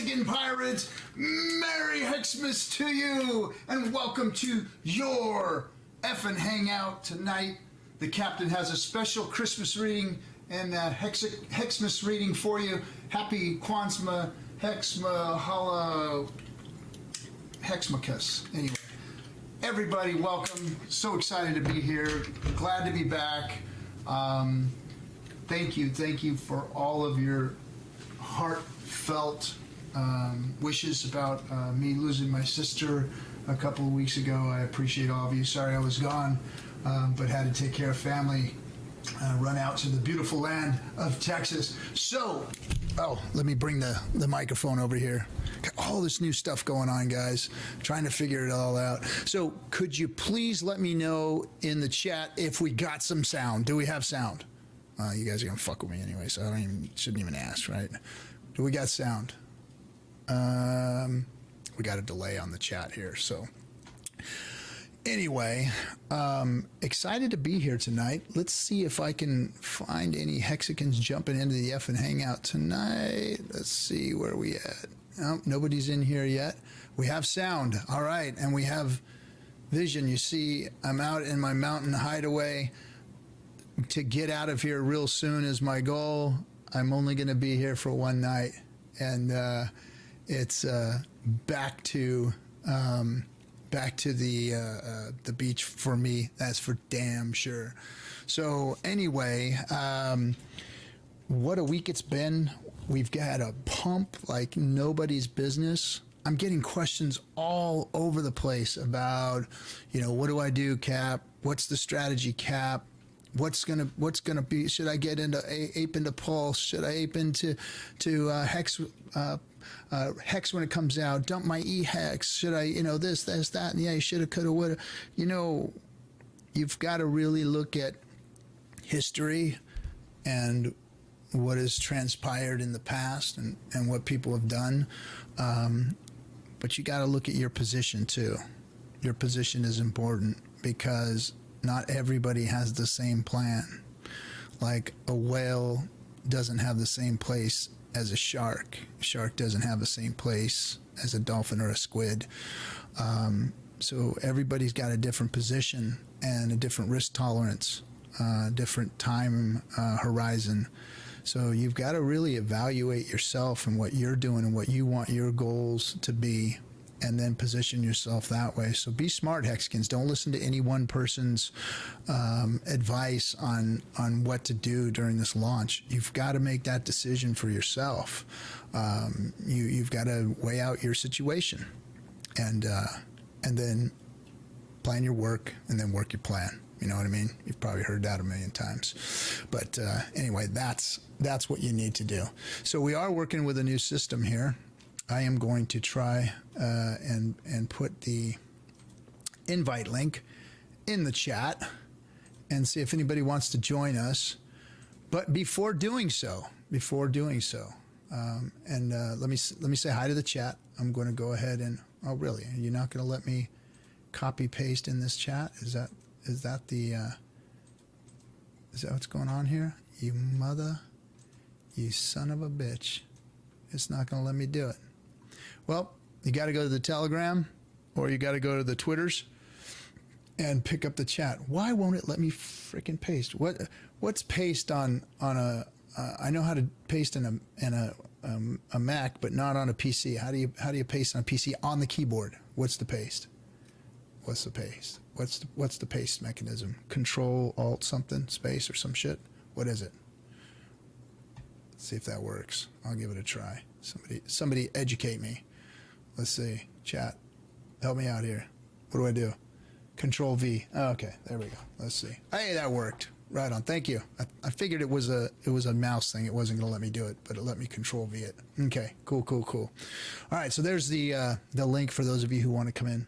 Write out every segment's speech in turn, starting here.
Hexagon Pirates, Merry Hexmas to you, and welcome to your FN Hangout tonight. The captain has a special Christmas reading and Hexmas reading for you. Happy Kwanzaa, Hexmakus. Anyway, everybody, welcome. So excited to be here. Glad to be back. Thank you for all of your heartfelt wishes about me losing my sister a couple of weeks ago. I appreciate all of you. Sorry I was gone, but had to take care of family, run out to the beautiful land of Texas. So, let me bring the microphone over here. Got all this new stuff going on, guys. Trying to figure it all out. So could you please let me know in the chat if we got some sound? Do we have sound? You guys are gonna fuck with me anyway, so shouldn't even ask, right? Do we got sound? We got a delay on the chat here, so anyway, excited to be here tonight. Let's see if I can find any hexagons jumping into the FN Hangout tonight. Let's see where we at. Oh, nobody's in here yet. We have sound, all right, and we have vision. You see, I'm out in my mountain hideaway. To get out of here real soon is my goal. I'm only going to be here for one night, and it's back to the beach for me. That's for damn sure. So anyway, what a week it's been. We've got a pump like nobody's business. I'm getting questions all over the place about, what do I do, Cap? What's the strategy, Cap? What's gonna be? Should I get ape into Pulse? Should I ape into Hex Hex when it comes out? Dump my Hex? Should I this that and yeah, shoulda coulda woulda? You've got to really look at history and what has transpired in the past and what people have done, but you got to look at your position too. Your position is important because not everybody has the same plan. Like a whale doesn't have the same place as a shark. A shark doesn't have the same place as a dolphin or a squid. So everybody's got a different position and a different risk tolerance, different time horizon. So you've got to really evaluate yourself and what you're doing and what you want your goals to be, and then position yourself that way. So be smart, Hexagons. Don't listen to any one person's advice on what to do during this launch. You've got to make that decision for yourself. You've got to weigh out your situation, and then plan your work, and then work your plan. You know what I mean? You've probably heard that a million times. But anyway, that's what you need to do. So we are working with a new system here. I am going to try and put the invite link in the chat and see if anybody wants to join us. But before doing so, let me say hi to the chat. I'm going to go ahead and really? Are you not going to let me copy paste in this chat? Is that what's going on here? You son of a bitch! It's not going to let me do it. Well, you got to go to the Telegram, or you got to go to the Twitters and pick up the chat. Why won't it let me freaking paste? What's paste on a? I know how to paste in a Mac, but not on a PC. How do you paste on a PC on the keyboard? What's the paste? What's the paste? What's the paste mechanism? Control Alt something space or some shit. What is it? Let's see if that works. I'll give it a try. Somebody educate me. Let's see. Chat, help me out here. What do I do? Control V. Oh, okay, there we go. Let's see. Hey, that worked. Right on. Thank you. I figured it was a mouse thing. It wasn't going to let me do it, but it let me Control V it. Okay. Cool. All right. So there's the link for those of you who want to come in.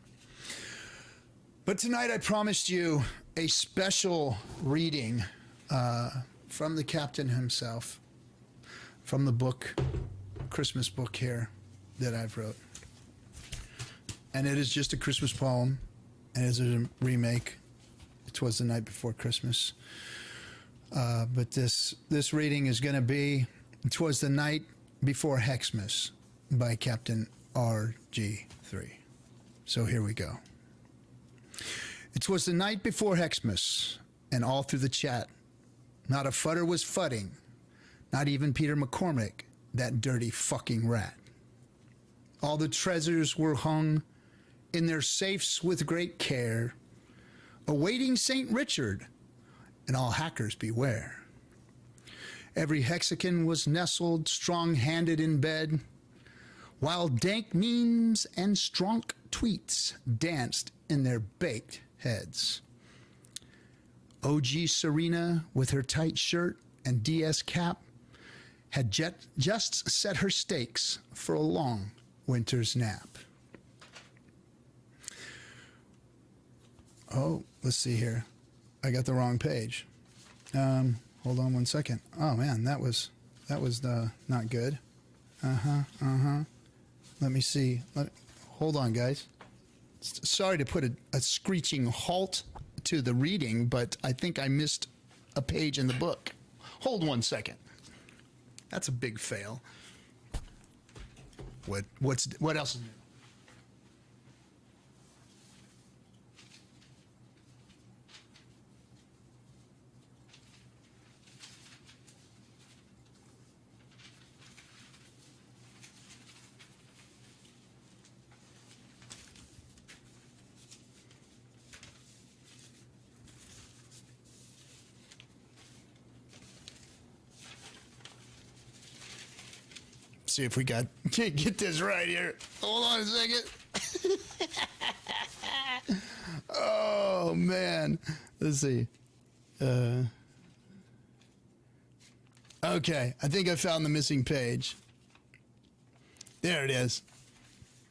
But tonight I promised you a special reading from the captain himself, from the book, Christmas book here that I've wrote. And it is just a Christmas poem, and it is a remake. "'Twas the Night Before Christmas." But this reading is going to be "'Twas the Night Before Hexmas." by Captain RG3. So here we go. It was the night before Hexmas, and all through the chat, not a futter was fudding, not even Peter McCormick, that dirty fucking rat. All the treasures were hung in their safes with great care, awaiting St. Richard, and all hackers beware. Every hexagon was nestled strong-handed in bed, while dank memes and strong tweets danced in their baked heads. OG Serena, with her tight shirt and DS cap, had just set her stakes for a long winter's nap. Oh, let's see here. I got the wrong page. Hold on one second. Oh man, that was not good. Let me see. Hold on, guys. Sorry to put a screeching halt to the reading, but I think I missed a page in the book. Hold one second. That's a big fail. What else is new? See if we can't get this right here. Hold on a second. Oh man, let's see. Okay, I think I found the missing page. There it is.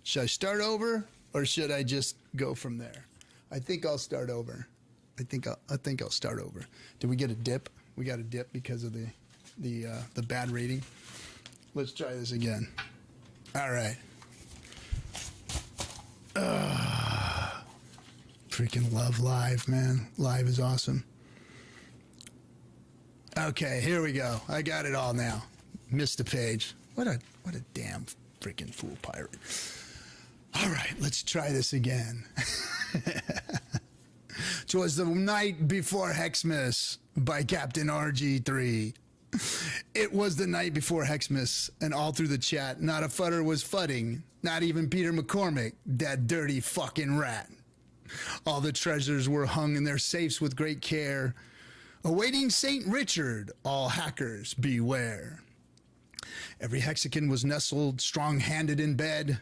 Should I start over or should I just go from there? I think I'll start over. I think I'll start over. Did we get a dip? We got a dip because of the bad rating. Let's try this again. All right. Freaking love live, man. Live is awesome. Okay, here we go. I got it all now. Missed a page. What a damn freaking fool pirate. All right, let's try this again. 'Twas the night before Hexmas by Captain RG3. It was the night before Hexmas, and all through the chat, not a futter was fudding, not even Peter McCormick, that dirty fucking rat. All the treasures were hung in their safes with great care, awaiting St. Richard, all hackers beware. Every hexagon was nestled strong-handed in bed,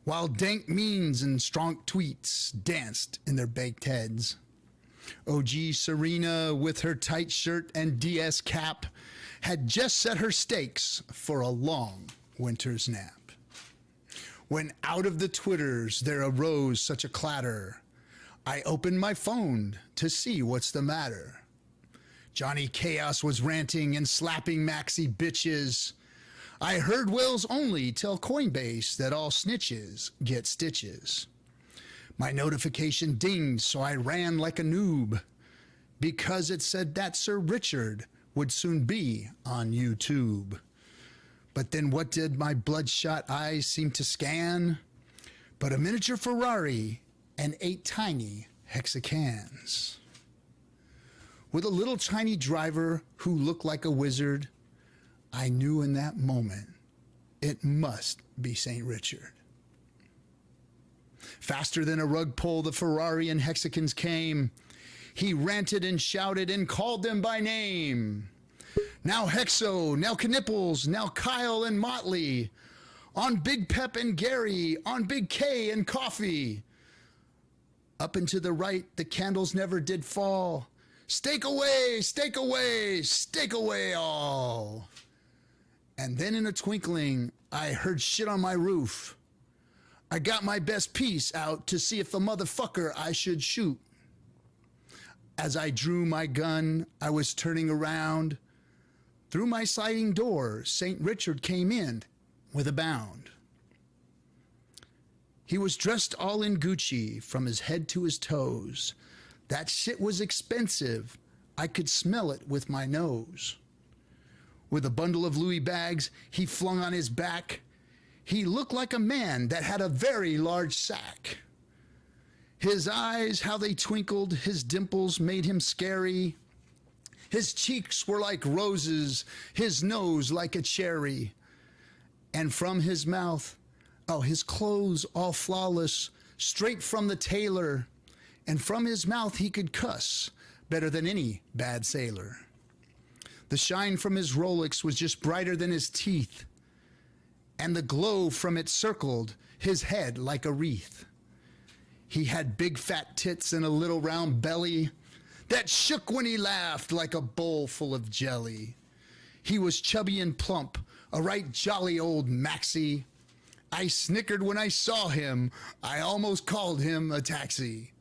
while dank memes and strong tweets danced in their baked heads. OG Serena, with her tight shirt and DS cap, had just set her stakes for a long winter's nap. When out of the Twitters there arose such a clatter, I opened my phone to see what's the matter. Johnny Chaos was ranting and slapping maxi bitches. I heard Wills only tell Coinbase that all snitches get stitches. My notification dinged, so I ran like a noob, because it said that Sir Richard would soon be on YouTube. But then what did my bloodshot eyes seem to scan? But a miniature Ferrari and 8 tiny hexagons. With a little tiny driver who looked like a wizard, I knew in that moment it must be St. Richard. Faster than a rug pull, the Ferrari and hexagons came. He ranted and shouted and called them by name. Now Hexo, now Knipples, now Kyle and Motley. On Big Pep and Gary, on Big K and Coffee. Up and to the right, the candles never did fall. Stake away, stake away, stake away all. And then in a twinkling, I heard shit on my roof. I got my best piece out to see if the motherfucker I should shoot. As I drew my gun, I was turning around. Through my sliding door, St. Richard came in with a bound. He was dressed all in Gucci from his head to his toes. That shit was expensive. I could smell it with my nose. With a bundle of Louis bags he flung on his back, He looked like a man that had a very large sack. His eyes, how they twinkled, his dimples made him scary. His cheeks were like roses, his nose like a cherry. And from his mouth, his clothes all flawless, straight from the tailor. And from his mouth he could cuss better than any bad sailor. The shine from his Rolex was just brighter than his teeth, and the glow from it circled his head like a wreath. He had big fat tits and a little round belly that shook when he laughed like a bowl full of jelly. He was chubby and plump, a right jolly old maxi. I snickered when I saw him. I almost called him a taxi.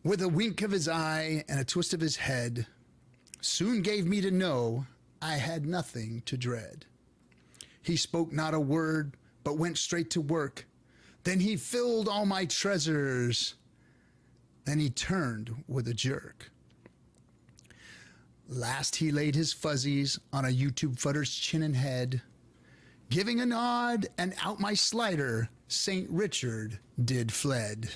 With a wink of his eye and a twist of his head, soon gave me to know I had nothing to dread. He spoke not a word, but went straight to work. Then he filled all my treasures. Then he turned with a jerk. Last he laid his fuzzies on a YouTube futter's chin and head, giving a nod, and out my slider St. Richard did fled.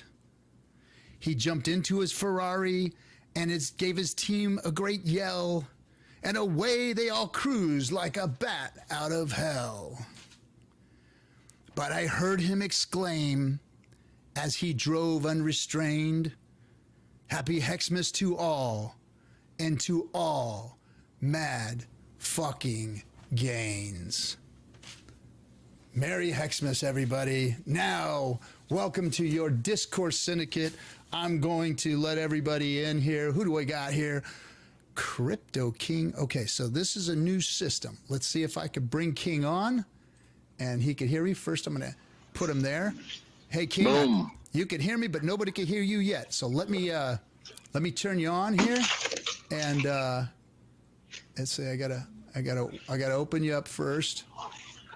He jumped into his Ferrari and gave his team a great yell, and away they all cruised like a bat out of hell. But I heard him exclaim as he drove unrestrained, "Happy Hexmas to all, and to all mad fucking gains." Merry Hexmas, everybody. Now, welcome to your Discourse Syndicate. I'm going to let everybody in here. Who do I got here? Crypto King. Okay, so this is a new system. Let's see if I could bring King on and he could hear me. First, I'm going to put him there. Hey, King. Boom. You can hear me, but nobody can hear you yet. So let me turn you on here, and let's see. I gotta open you up first,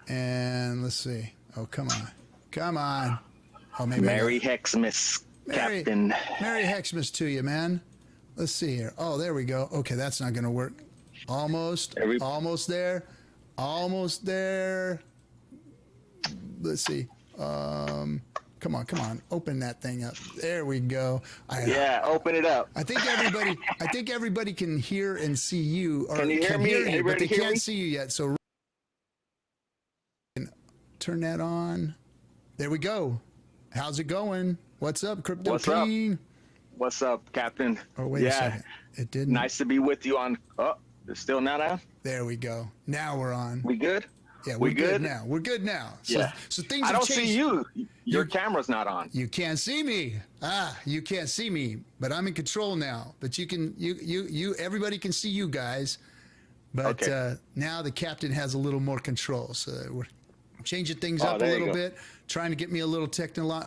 and let's see. Oh, come on. Oh, maybe Merry Hexmas, Captain. Merry Hexmas to you, man. Let's see here. Oh, there we go. Okay, that's not gonna work. Almost there. Let's see. Come on. Open that thing up. There we go. Open it up. I think everybody can hear and see you. Or can you hear me? But they can't me? see you yet. So turn that on. There we go. How's it going? What's up, Crypto King? What's up, Captain? Oh, wait a second. It didn't. Nice to be with you on. Oh, it's still not on? There we go. Now we're on. We good? Yeah, we're good now. We're good now. So things I have don't changed. see you. Your camera's not on. You can't see me. You can't see me, but I'm in control now. But everybody can see you guys. But now the captain has a little more control. So we're changing things up a little bit, trying to get me a little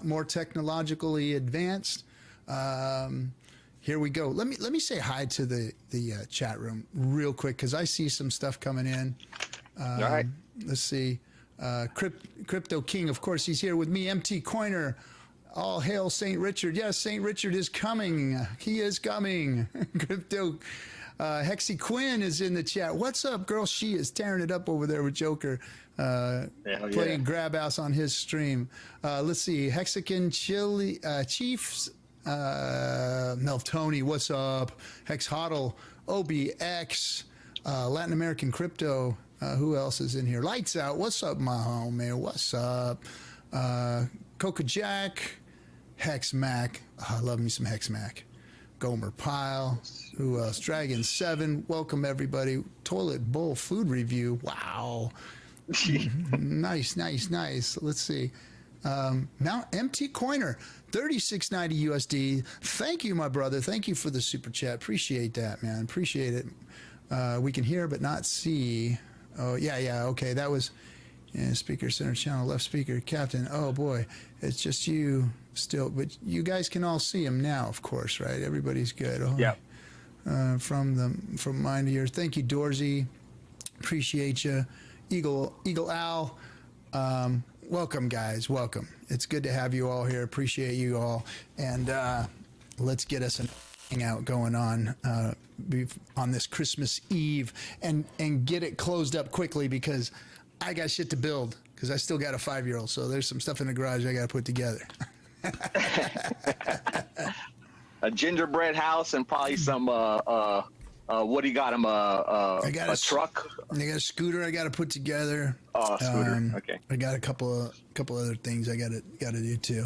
more technologically advanced. Here we go. Let me say hi to the chat room real quick, because I see some stuff coming in. All right. Let's see. Crypto King, of course, he's here with me. MT Coiner, all hail St. Richard. Yes, St. Richard is coming. He is coming. Crypto Hexy Quinn is in the chat. What's up, girl? She is tearing it up over there with Joker, playing Grab House on his stream. Let's see. Hexican Chili Chiefs. Meltoni, what's up? Hex Hoddle, OBX, Latin American Crypto. Who else is in here? Lights Out. What's up, my homie? What's up? Coca Jack, Hex Mac. I love me some Hex Mac. Gomer Pile. Who else? Dragon 7. Welcome, everybody. Toilet Bowl food review. Wow. Nice. Let's see. Now, MT Coiner, 36.90 USD. Thank you, my brother. Thank you for the super chat. Appreciate that, man. Appreciate it. We can hear but not see. Oh, yeah. Okay, that was speaker center channel, left speaker, captain. Oh, boy, it's just you still. But you guys can all see him now, of course, right? Everybody's good. Oh, yeah. From mine to yours. Thank you, Dorsey. Appreciate you. Eagle Al. Welcome, guys. Welcome. It's good to have you all here. Appreciate you all. And let's get us an hangout going on this Christmas Eve and get it closed up quickly, because I got shit to build because I still got a 5-year-old. So there's some stuff in the garage I got to put together. A gingerbread house and probably some what do you got him? I got a truck. I got a scooter I got to put together. Oh, a scooter. Okay. I got a couple other things I got to do too.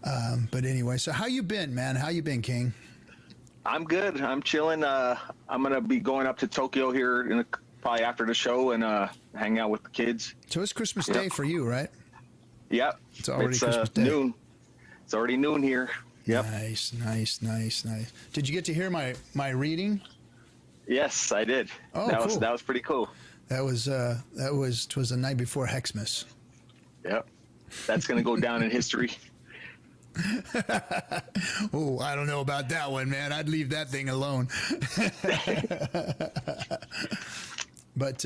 But anyway, so how you been, man? How you been, King? I'm good. I'm chilling. I'm gonna be going up to Tokyo here probably after the show and hang out with the kids. So it's Christmas Day for you, right? Yep. It's already Christmas Day. Noon. It's already noon here. Yep. Nice. Did you get to hear my reading? Yes, I did. Oh, that cool. was pretty cool. That was the night before Hexmas. Yep. That's gonna go down in history. Oh, I don't know about that one, man. I'd leave that thing alone. But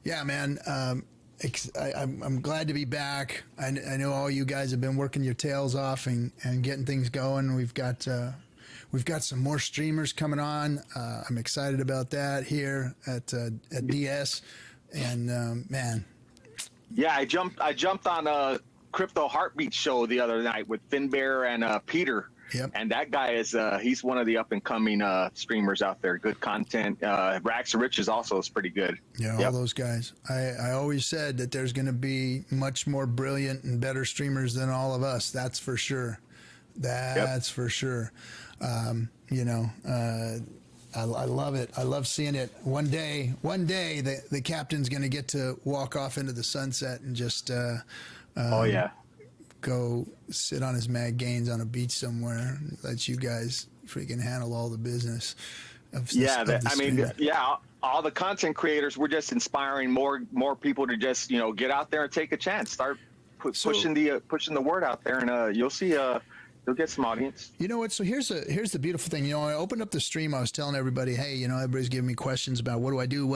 yeah, man, I'm glad to be back. I know all you guys have been working your tails off and getting things going. We've got some more streamers coming on. I'm excited about that here at DS. And man, yeah, I jumped on a Crypto Heartbeat show the other night with Finbear and Peter. Yep. And that guy is he's one of the up and coming streamers out there. Good content. Rags to Riches also is pretty good. Yeah, all those guys. I always said that there's going to be much more brilliant and better streamers than all of us. That's for sure. That's for sure. You know, I love it. I love seeing it. One day, the captain's going to get to walk off into the sunset and just go sit on his mag gains on a beach somewhere. Let you guys freaking handle all the business. All the content creators, we're just inspiring more people to just get out there and take a chance. Start pushing the word out there, and you'll see. You'll get some audience. You know what? So here's the beautiful thing. I opened up the stream. I was telling everybody, hey, everybody's giving me questions about what do I do?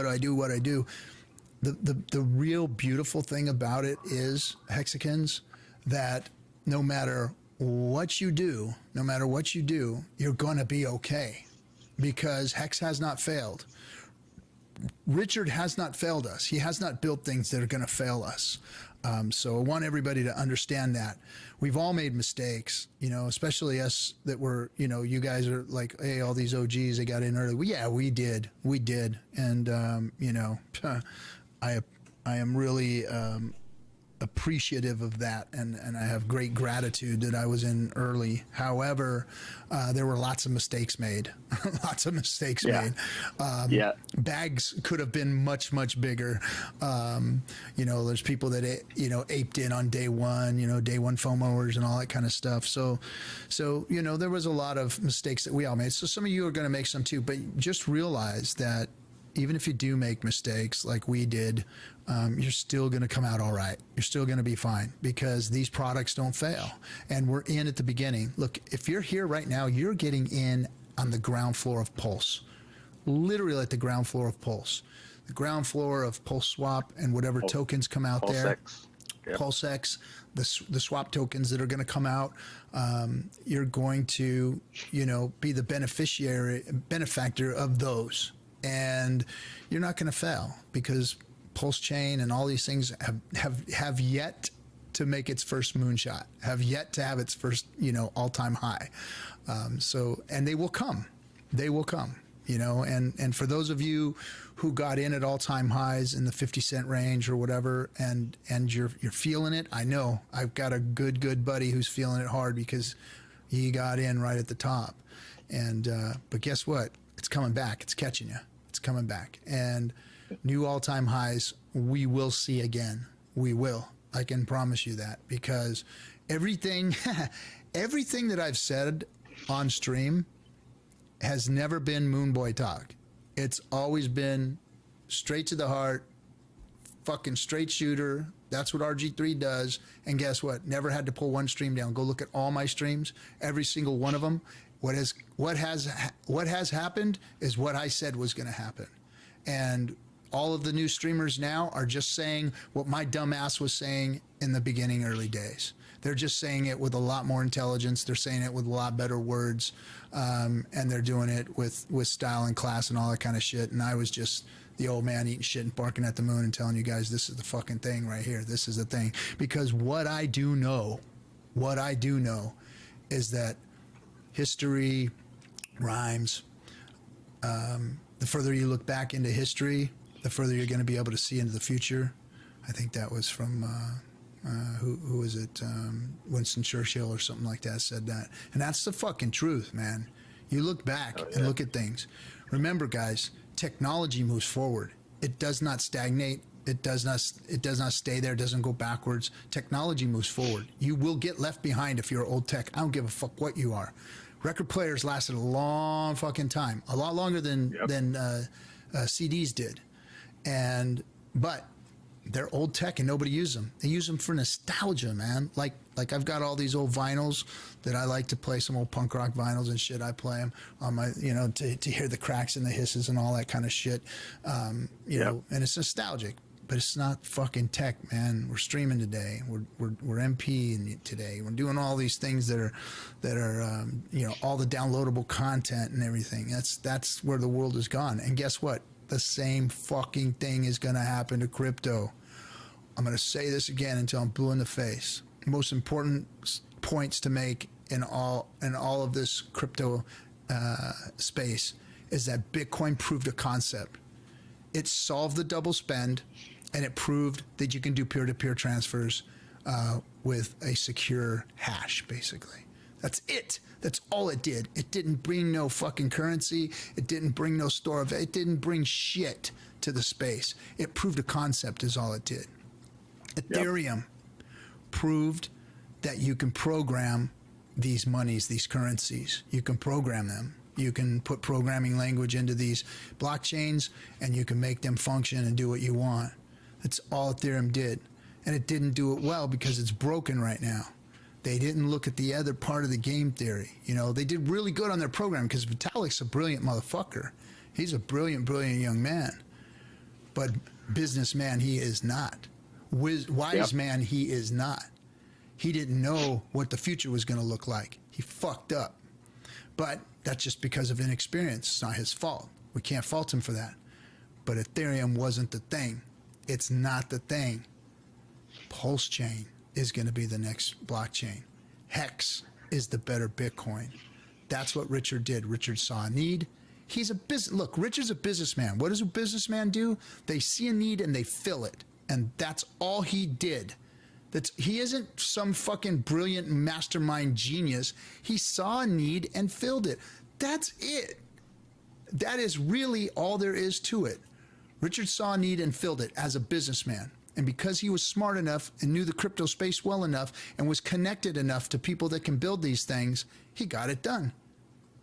The real beautiful thing about it is, Hexicans, that no matter what you do, you're going to be okay, because Hex has not failed. Richard has not failed us. He has not built things that are going to fail us. So I want everybody to understand that. We've all made mistakes, especially us that were, you guys are like, hey, all these OGs, they got in early. Well, yeah, we did. And, I am really appreciative of that, and I have great gratitude that I was in early. However, there were lots of mistakes made. Bags could have been much bigger. There's people that aped in on day one, day one FOMOers and all that kind of stuff. So there was a lot of mistakes that we all made. So some of you are going to make some too, but just realize that even if you do make mistakes like we did, you're still going to come out all right. You're still going to be fine, because these products don't fail. And we're in at the beginning. Look, if you're here right now, you're getting in on the ground floor of Pulse. Literally at the ground floor of Pulse. The ground floor of Pulse Swap and whatever tokens come out there. PulseX, the swap tokens that are going to come out. You're going to, be the benefactor of those. And you're not going to fail, because PulseChain and all these things have yet to make its first moonshot, have yet to have its first, all-time high. And they will come. And for those of you who got in at all-time highs in the 50-cent range or whatever, and you're feeling it, I know I've got a good buddy who's feeling it hard, because he got in right at the top. And but guess what? It's coming back. It's catching you. It's coming back. And new all-time highs we will see again. We will. I can promise you that, because everything that I've said on stream has never been moon boy talk. It's always been straight to the heart, fucking straight shooter. That's what RG3 does. And guess what? Never had to pull one stream down. Go look at all my streams, every single one of them. What has happened is what I said was going to happen. And all of the new streamers now are just saying what my dumb ass was saying in the beginning, early days. They're just saying it with a lot more intelligence. They're saying it with a lot better words. And they're doing it with style and class and all that kind of shit. And I was just the old man eating shit and barking at the moon and telling you guys this is the fucking thing right here. This is the thing. Because what I do know is that history rhymes. The further you look back into history, the further you're going to be able to see into the future. I think that was from, who was it? Winston Churchill or something like that said that. And that's the fucking truth, man. You look back and look at things. Remember, guys, technology moves forward. It does not stagnate. It does not stay there. It doesn't go backwards. Technology moves forward. You will get left behind if you're old tech. I don't give a fuck what you are. Record players lasted a long fucking time, a lot longer than CDs did, but they're old tech and nobody uses them. They use them for nostalgia, man. Like I've got all these old vinyls that I like to play, some old punk rock vinyls and shit. I play them on my, to hear the cracks and the hisses and all that kind of shit, you know, and it's nostalgic. But it's not fucking tech, man. We're streaming today. We're MP today. We're doing all these things that are all the downloadable content and everything. That's where the world has gone. And guess what? The same fucking thing is going to happen to crypto. I'm going to say this again until I'm blue in the face. Most important points to make in all of this crypto space is that Bitcoin proved a concept. It solved the double spend. And it proved that you can do peer-to-peer transfers with a secure hash, basically. That's it. That's all it did. It didn't bring no fucking currency. It didn't bring no store of it. It didn't bring shit to the space. It proved a concept is all it did. Ethereum proved that you can program these monies, these currencies. You can program them. You can put programming language into these blockchains, and you can make them function and do what you want. That's all Ethereum did. And it didn't do it well because it's broken right now. They didn't look at the other part of the game theory. They did really good on their program because Vitalik's a brilliant motherfucker. He's a brilliant, brilliant young man. But businessman, he is not. Wise man, he is not. He didn't know what the future was going to look like. He fucked up. But that's just because of inexperience. It's not his fault. We can't fault him for that. But Ethereum wasn't the thing. It's not the thing. PulseChain is going to be the next blockchain. Hex is the better Bitcoin. That's what Richard did. Richard saw a need. Look, Richard's a businessman. What does a businessman do? They see a need and they fill it. And that's all he did. He isn't some fucking brilliant mastermind genius. He saw a need and filled it. That's it. That is really all there is to it. Richard saw a need and filled it as a businessman. And because he was smart enough and knew the crypto space well enough and was connected enough to people that can build these things, he got it done.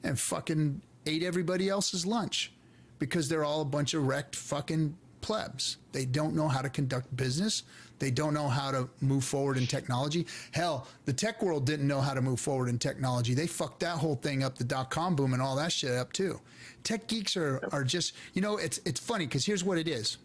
And fucking ate everybody else's lunch because they're all a bunch of wrecked fucking plebs. They don't know how to conduct business. They don't know how to move forward in technology. Hell, the tech world didn't know how to move forward in technology. They fucked that whole thing up, the dot-com boom and all that shit up too. Tech geeks are just, it's funny because here's what it is.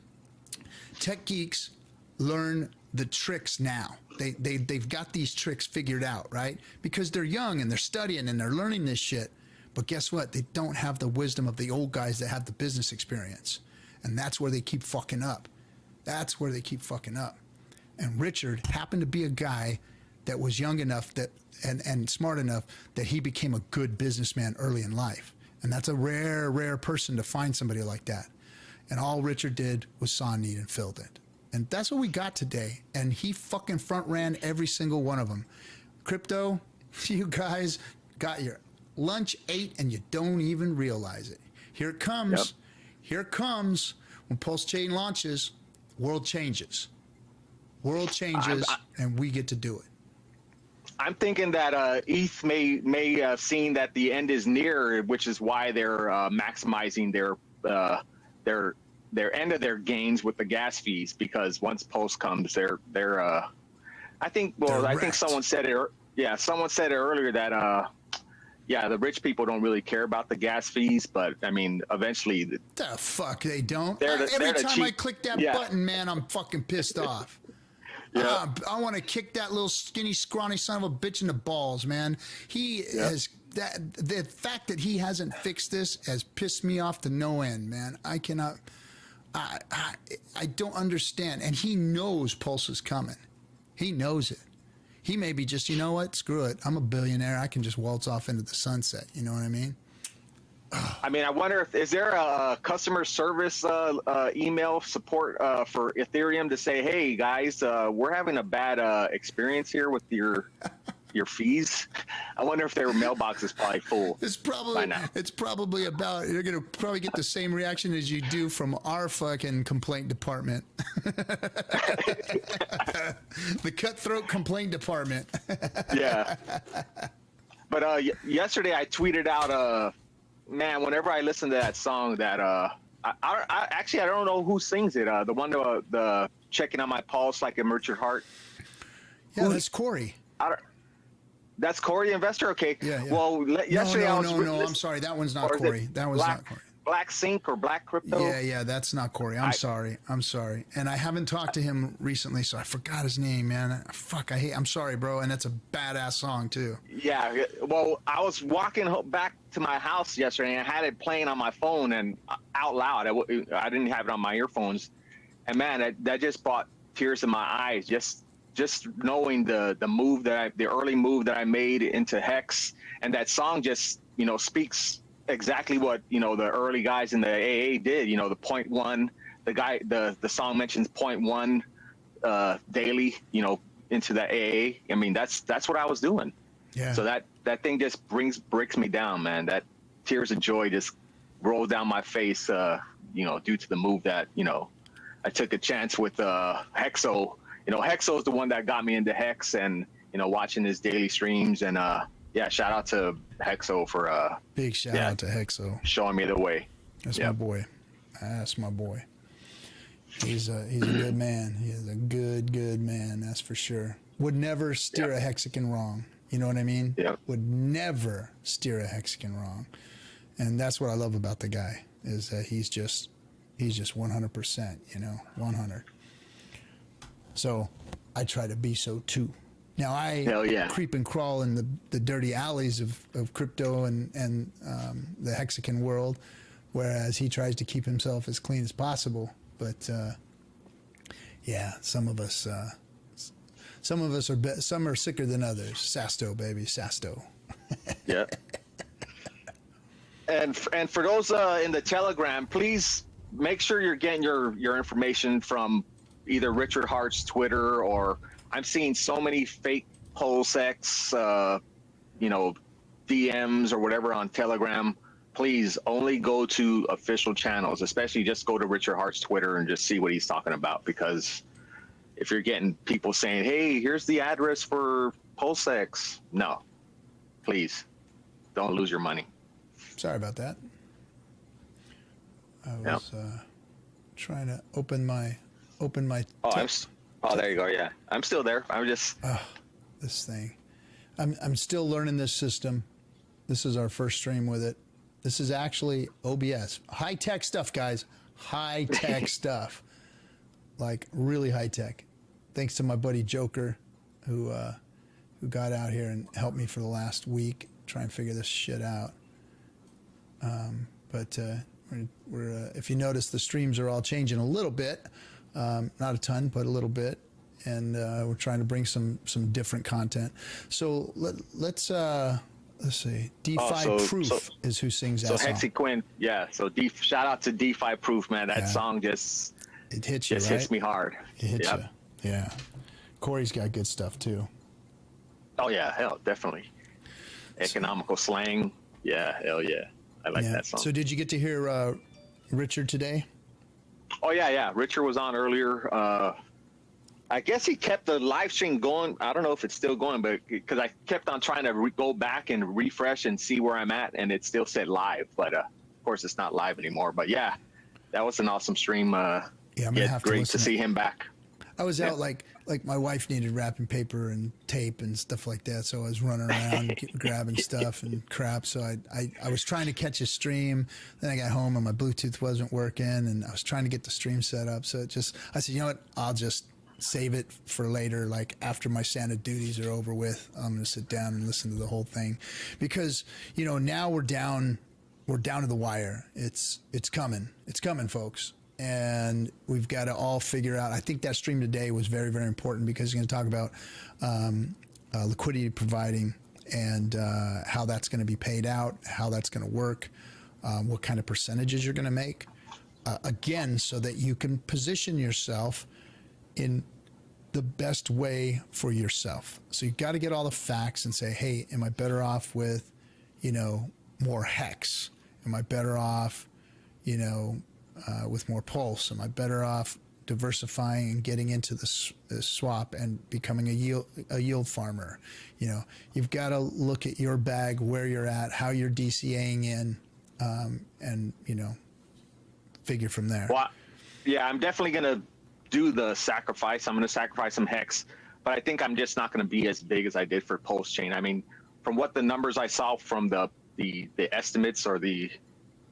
Tech geeks learn the tricks now. They've got these tricks figured out, right? Because they're young and they're studying and they're learning this shit. But guess what? They don't have the wisdom of the old guys that have the business experience. And that's where they keep fucking up. That's where they keep fucking up. And Richard happened to be a guy that was young enough and smart enough that he became a good businessman early in life. And that's a rare person to find somebody like that. And all Richard did was saw a need and filled it. And that's what we got today. And he fucking front ran every single one of them. Crypto, you guys got your lunch ate and you don't even realize it. Here it comes. Yep. Here it comes. When PulseChain launches, world changes. World changes, and we get to do it. I'm thinking that ETH may have seen that the end is near, which is why they're maximizing their end of their gains with the gas fees. Because once Pulse comes, I think someone said it. Yeah, someone said it earlier that the rich people don't really care about the gas fees, but I mean, eventually the fuck they don't. Every time I click that button, man, I'm fucking pissed off. Yeah. I want to kick that little skinny, scrawny son of a bitch in the balls, man. He has the fact that he hasn't fixed this has pissed me off to no end, man. I cannot. I don't understand. And he knows Pulse is coming. He knows it. He may be just, you know what, screw it. I'm a billionaire. I can just waltz off into the sunset. You know what I mean? I mean, I wonder if is there a customer service email support for Ethereum to say, hey guys, we're having a bad experience here with your fees. I wonder if their mailbox is probably full. It's probably about, you're gonna probably get the same reaction as you do from our fucking complaint department. The Cutthroat complaint department. Yeah. But yesterday I tweeted out man, whenever I listen to that song, that I actually I don't know who sings it. The one the checking on my pulse like a merchant heart. Yeah, that's Corey. That's Corey the Investor. Okay. Yeah. Well, yesterday No. I'm sorry. That one's not Corey. That one's not Corey. Black Sync or Black Crypto. Yeah. That's not Corey. I'm sorry. And I haven't talked to him recently, so I forgot his name, man. Fuck. I'm sorry, bro. And that's a badass song too. Yeah. Well, I was walking back to my house yesterday, and I had it playing on my phone and out loud. I didn't have it on my earphones, and man, that just brought tears in my eyes. Just knowing the early move that I made into Hex, and that song just speaks exactly what the early guys in the AA did. The 0.1, the song mentions 0.1 daily, into the AA. I mean, that's what I was doing. Yeah. So that thing just breaks me down, man. That tears of joy just rolls down my face, due to the move that I took a chance with Hexo. Hexo is the one that got me into Hex, and watching his daily streams, and shout out to Hexo for big shout out to Hexo showing me the way. That's my boy. That's my boy. He's a good man. He is a good man. That's for sure. Would never steer a hexagon wrong. You know what I mean? Yeah. Would never steer a hexagon wrong, and that's what I love about the guy, is that he's just 100%. 100. So I try to be so too. Now I creep and crawl in the dirty alleys of crypto and the hexagon world, whereas he tries to keep himself as clean as possible. But some of us are some are sicker than others. Sasto, baby, Sasto. Yeah. And for those in the Telegram, please make sure you're getting your information from either Richard Hart's Twitter, or I'm seeing so many fake PulseX, DMs or whatever on Telegram. Please only go to official channels, especially just go to Richard Hart's Twitter and just see what he's talking about. Because if you're getting people saying, hey, here's the address for PulseX, no, please don't lose your money. Sorry about that. I was trying to open my. There you go. Yeah, I'm still there. I'm just. This thing, I'm still learning this system. This is our first stream with it. This is actually OBS, high tech stuff, guys. High tech stuff, like really high tech. Thanks to my buddy Joker, who got out here and helped me for the last week try and figure this shit out. But we're if you notice, the streams are all changing a little bit. Not a ton, but a little bit, and we're trying to bring some different content. So let's see. DeFi Proof is who sings that song. So Hexiquin, yeah. So shout out to DeFi Proof, man. That song just hits you, right? Hits me hard. It hits you. Yeah. Corey's got good stuff too. Oh yeah, hell, definitely. Economical slang, yeah, hell yeah. I like that song. So did you get to hear Richard today? Oh yeah. Richard was on earlier. I guess he kept the live stream going. I don't know if it's still going, but because I kept on trying to go back and refresh and see where I'm at, and it still said live. But of course, it's not live anymore. But yeah, that was an awesome stream. I'm gonna have great to see him back. I was out like my wife needed wrapping paper and tape and stuff like that, so I was running around grabbing stuff and crap. So I was trying to catch a stream. Then I got home and my Bluetooth wasn't working, and I was trying to get the stream set up. So I said, you know what, I'll just save it for later. Like after my Santa duties are over with, I'm gonna sit down and listen to the whole thing, because now we're down to the wire. It's coming, folks. and we've got to all figure out. I think that stream today was very, very important because he's going to talk about liquidity providing and how that's going to be paid out, how that's going to work, what kind of percentages you're going to make. Again, so that you can position yourself in the best way for yourself. So you've got to get all the facts and say, hey, am I better off with, more Hex? Am I better off, with more Pulse? Am I better off diversifying and getting into the swap and becoming a yield farmer? You've got to look at your bag, where you're at, how you're DCAing in, and figure from there. Well, yeah, I'm definitely going to do the sacrifice. I'm going to sacrifice some Hex, but I think I'm just not going to be as big as I did for PulseChain. I mean, from what the numbers I saw from the estimates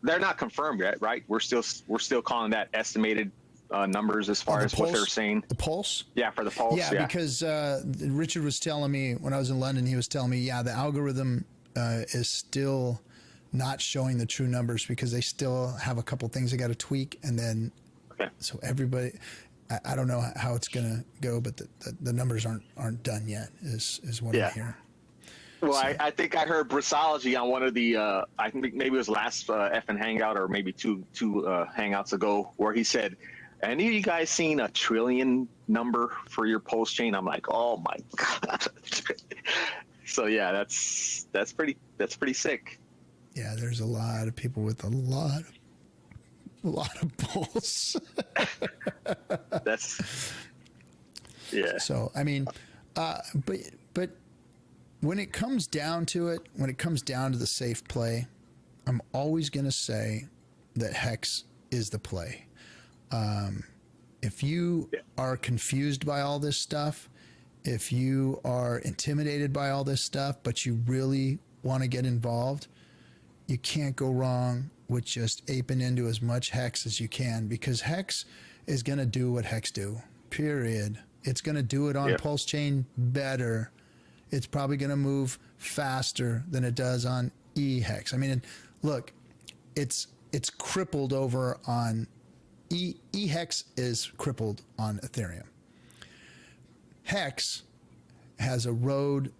they're not confirmed yet, right? We're still calling that estimated numbers as far as Pulse, what they're saying. The Pulse? Yeah, for the Pulse. Yeah, because Richard was telling me when I was in London, he was telling me, the algorithm is still not showing the true numbers because they still have a couple things they got to tweak. And then, so everybody, I don't know how it's going to go, but the numbers aren't done yet is what I'm hearing. Well, so. I think I heard Brasology on one of the, I think maybe it was last FN Hangout or maybe two Hangouts ago, where he said, any of you guys seen a trillion number for your PulseChain? I'm like, oh my God. So yeah, that's pretty sick. Yeah, there's a lot of people with a lot of Pulse. Yeah. So, I mean, but when it comes down to it, when it comes down to the safe play, I'm always going to say that Hex is the play. If you are confused by all this stuff, if you are intimidated by all this stuff, but you really want to get involved, you can't go wrong with just aping into as much Hex as you can, because Hex is going to do what Hex do, period. It's going to do it on PulseChain better. It's probably going to move faster than it does on eHex. I mean, look, it's crippled over on eHex is crippled on Ethereum. Hex has a road.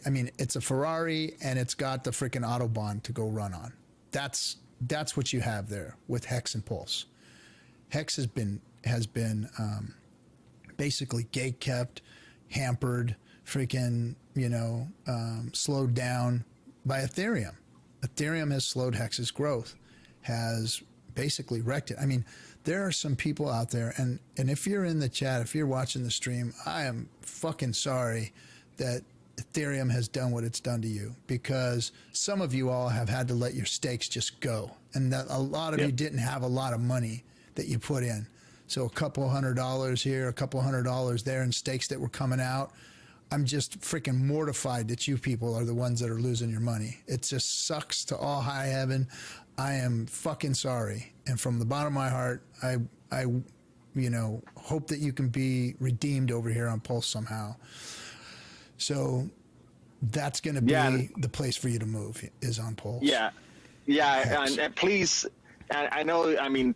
I mean, it's a Ferrari and it's got the freaking Autobahn to go run on. That's what you have there with Hex and Pulse. Hex has been basically gate kept, hampered, freaking, slowed down by Ethereum. Ethereum has slowed Hex's growth, has basically wrecked it. I mean, there are some people out there, and if you're in the chat, if you're watching the stream, I am fucking sorry that Ethereum has done what it's done to you, because some of you all have had to let your stakes just go, and that a lot of you didn't have a lot of money that you put in. So a couple $100 here, a couple $100 there in stakes that were coming out. I'm just freaking mortified that you people are the ones that are losing your money. It just sucks to all high heaven. I am fucking sorry. And from the bottom of my heart, I hope that you can be redeemed over here on Pulse somehow. So that's going to be the place for you to move, is on Pulse. Yeah. And please, I know, I mean,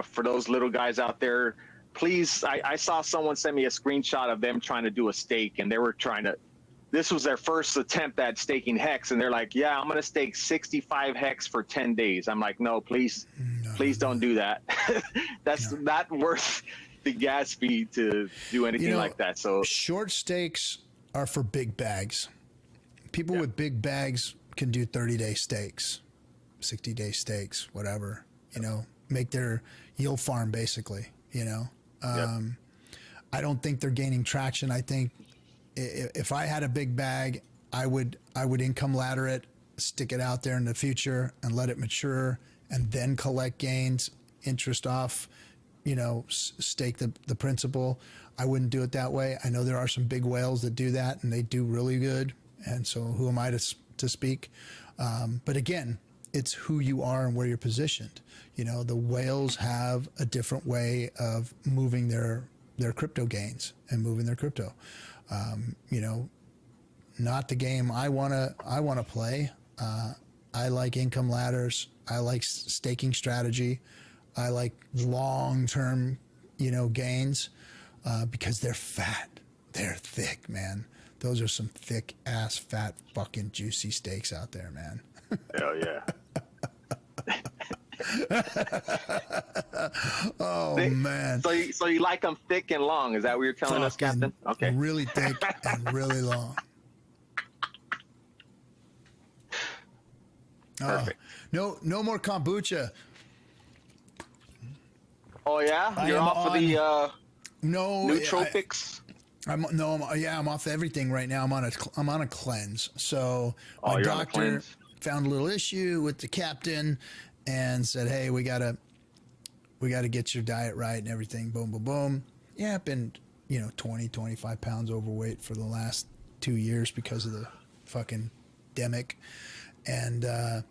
for those little guys out there, please, I saw someone send me a screenshot of them trying to do a stake, and they were this was their first attempt at staking Hex, and they're like, I'm going to stake 65 Hex for 10 days. I'm like, no, please don't do that. That's not worth the gas fee to do anything like that. So short stakes are for big bags. People with big bags can do 30-day stakes, 60-day stakes, whatever, make their yield farm basically, I don't think they're gaining traction. I think if I had a big bag, I would income ladder it, stick it out there in the future and let it mature, and then collect gains, interest off, stake the principal. I wouldn't do it that way. I know there are some big whales that do that, and they do really good. And so who am I to speak? But again, it's who you are and where you're positioned. The whales have a different way of moving their crypto gains and moving their crypto. Not the game I want to play. I like income ladders. I like staking strategy. I like long-term, gains because they're fat. They're thick, man. Those are some thick ass, fat, fucking juicy steaks out there, man. Hell yeah. Oh, man. So you like them thick and long? Is that what you're telling us, Captain? Okay. Really thick and really long. Perfect. No more kombucha. Oh yeah, you're off of the nootropics. I'm off everything right now. I'm on a cleanse. So my doctor found a little issue with the captain and said, "Hey, we gotta get your diet right and everything." Boom, boom, boom. Yeah, I've been 20, 25 pounds overweight for the last 2 years because of the fucking demic, and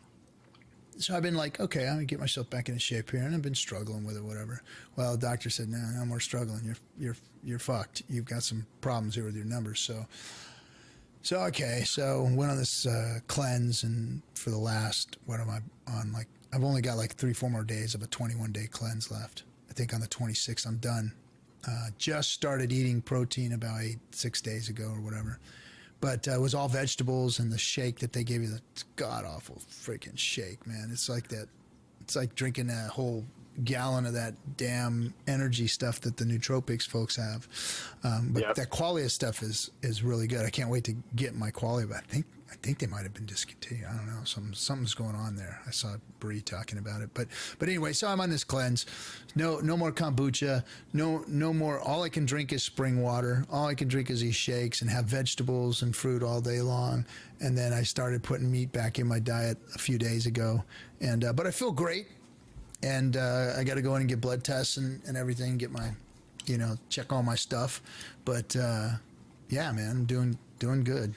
so I've been like, okay, I'm gonna get myself back into shape here, and I've been struggling with it, whatever. Well, the doctor said, no more struggling. You're fucked. You've got some problems here with your numbers. So okay. So went on this cleanse, and for the last, what am I on? Like, I've only got like 3-4 more days of a 21-day cleanse left. I think on the 26th I'm done. Just started eating protein about 6 days ago or whatever. But it was all vegetables, and the shake that they gave you, the god awful freaking shake, man. It's like that. It's like drinking a whole gallon of that damn energy stuff that the nootropics folks have. But that qualia stuff is really good. I can't wait to get my qualia, but I think they might have been discontinued. I don't know. Something's going on there. I saw Bree talking about it. But anyway, so I'm on this cleanse. No more kombucha. No more. All I can drink is spring water. All I can drink is these shakes and have vegetables and fruit all day long. And then I started putting meat back in my diet a few days ago. And but I feel great. And I got to go in and get blood tests and everything, get my, check all my stuff. But yeah, man, I'm doing good.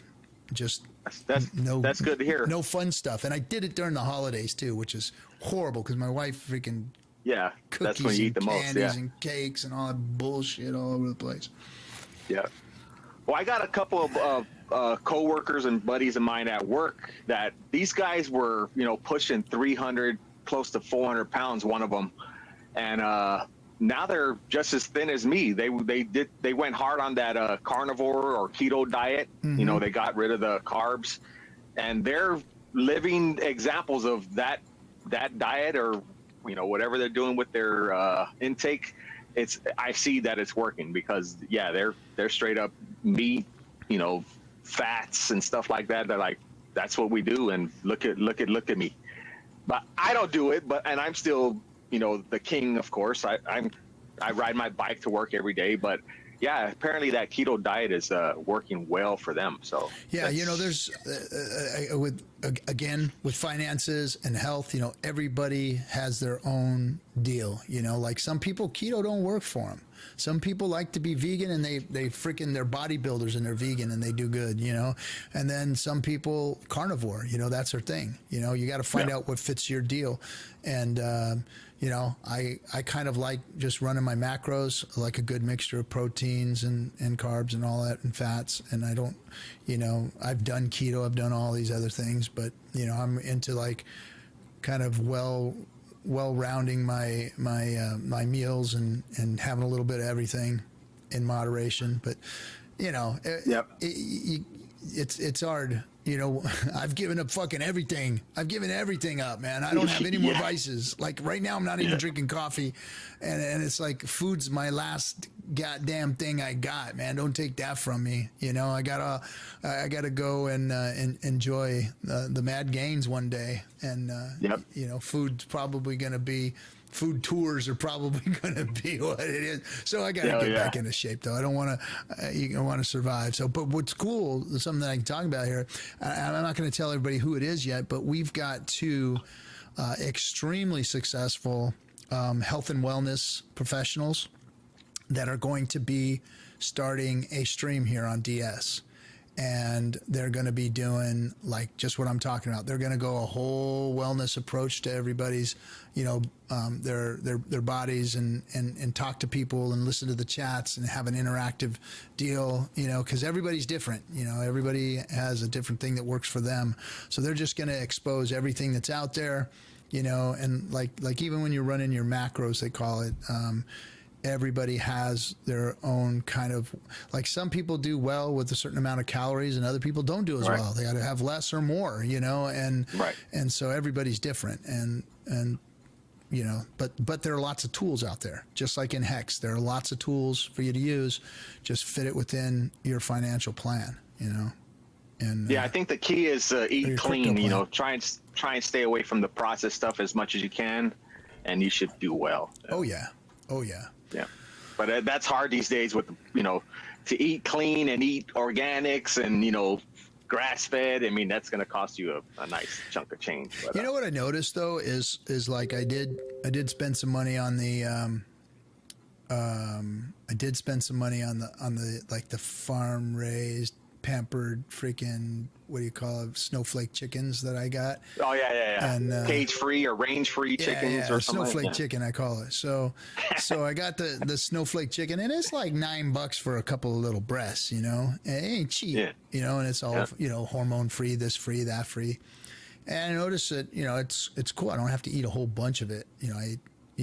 Just that's good to hear. No fun stuff. And I did it during the holidays too, which is horrible because my wife freaking cookies that's when you eat the most. Candies and cakes and all that bullshit all over the place. Yeah. Well, I got a couple of coworkers and buddies of mine at work that these guys were, pushing 300, close to 400 pounds, one of them, and now they're just as thin as me. They went hard on that carnivore or keto diet. Mm-hmm. They got rid of the carbs, and they're living examples of that diet or whatever they're doing with their intake. I see that it's working because they're straight up meat, fats and stuff like that. They're like, that's what we do, and look at me. But I don't do it, and I'm still, the king, of course. I ride my bike to work every day, but yeah, apparently that keto diet is working well for them. So yeah, there's with finances and health, everybody has their own deal. Like some people, keto don't work for them. Some people like to be vegan, and they freaking, they're bodybuilders and they're vegan and they do good, and then some people carnivore, that's their thing. You got to find out what fits your deal. And I kind of like just running my macros, like a good mixture of proteins and carbs and all that and fats. And I don't, I've done keto, I've done all these other things, but I'm into like kind of well rounding my meals and having a little bit of everything in moderation. But it's hard. I've given up fucking everything. I've given everything up, man. I don't have any more vices. Like right now, I'm not even drinking coffee, and it's like food's my last goddamn thing I got, man. Don't take that from me. I gotta go and enjoy the mad gains one day, and food's probably gonna be. Food tours are probably going to be what it is. So I got to get back into shape, though. I don't want to. You want to survive. So, but what's cool, something that I can talk about here. I'm not going to tell everybody who it is yet, but we've got two extremely successful health and wellness professionals that are going to be starting a stream here on DS. And they're going to be doing like just what I'm talking about. They're going to go a whole wellness approach to everybody's, their bodies and talk to people and listen to the chats and have an interactive deal, because everybody's different. Everybody has a different thing that works for them. So they're just going to expose everything that's out there you know, and like even when you're running your macros, they call it, everybody has their own kind of, like some people do well with a certain amount of calories and other people don't do as well. They got to have less or more, you know, and so everybody's different, and you know, but there are lots of tools out there, just like in Hex. There are lots of tools for you to use. Just fit it within your financial plan, you know. And I think the key is eat clean. You know, try and stay away from the processed stuff as much as you can, and you should do well. Oh yeah. Yeah, but that's hard these days with, you know, to eat clean and eat organics and, you know, grass fed. I mean, that's going to cost you a nice chunk of change. But, you know what I noticed though is like I did spend some money on the like the farm raised, pampered freaking, what do you call it, snowflake chickens that I got. Oh yeah. And cage free or range free chickens or something. Snowflake chicken, I call it. So I got the snowflake chicken, and it's like $9 for a couple of little breasts, you know. And it ain't cheap, you know, and it's all you know, hormone free, this free, that free. And I noticed that, you know, it's cool. I don't have to eat a whole bunch of it. You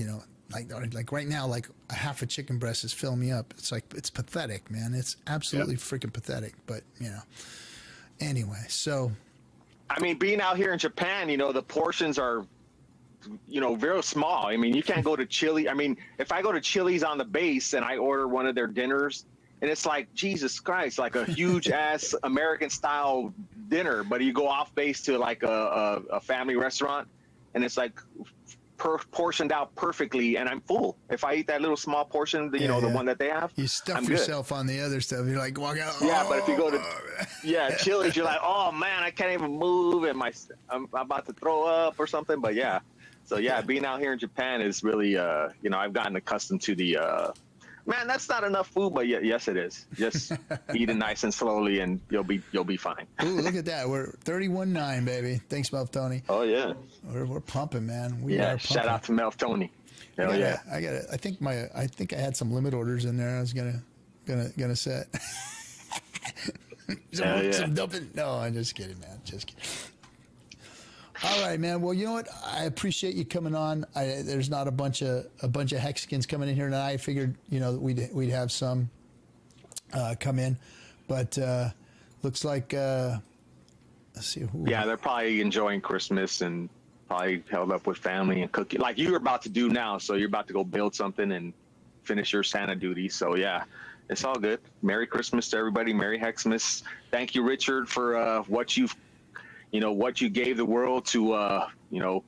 know, like right now, like a half a chicken breast is filling me up. It's like, it's pathetic, man. It's absolutely freaking pathetic. But, you know, anyway, so. I mean, being out here in Japan, you know, the portions are, you know, very small. I mean, you can't go to Chile. I mean, if I go to Chili's on the base and I order one of their dinners, and it's like, Jesus Christ, like a huge ass American style dinner, but you go off base to like a family restaurant, and it's like portioned out perfectly, and I'm full. If I eat that little small portion, the one that they have, you stuff yourself on the other stuff. You're like, walk out. Yeah, but if you go to Chili's, you're like, oh man, I can't even move, and I'm about to throw up or something. But yeah, so being out here in Japan is really, you know, I've gotten accustomed to the. Man, that's not enough food, but yes, it is. Just eat it nice and slowly, and you'll be fine. Ooh, look at that. We're 31.9, baby. Thanks, Melf Tony. Oh yeah, we're pumping, man. We are pumping. Shout out to Melf Tony. Hell yeah. I got it. I think I had some limit orders in there. I was gonna set. some dumping. No, I'm just kidding, man. Just kidding. All right, man. Well, you know what? I appreciate you coming on. There's not a bunch of Hexicans coming in here tonight. I figured, you know, we'd have some come in, but looks like let's see who. Yeah, they're probably enjoying Christmas and probably held up with family and cooking like you're about to do now. So you're about to go build something and finish your Santa duty. So yeah, it's all good. Merry Christmas to everybody. Merry Hexmas. Thank you, Richard, for what you gave the world to, you know,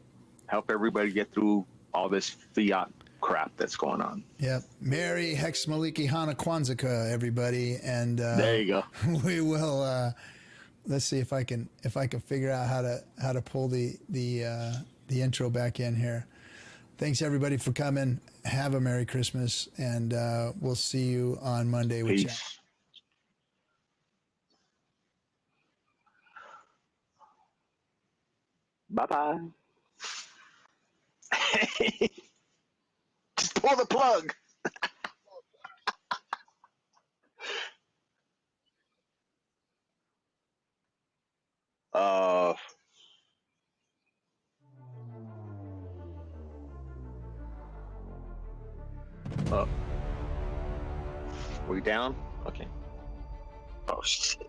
help everybody get through all this fiat crap that's going on. Yep. Merry Hexmaliki Hana Kwanzaa, everybody. And there you go. We will, let's see if I can figure out how to pull the intro back in here. Thanks everybody for coming. Have a Merry Christmas, and we'll see you on Monday with Chat. Bye-bye. Just pull the plug. We down? Okay. Oh, shit.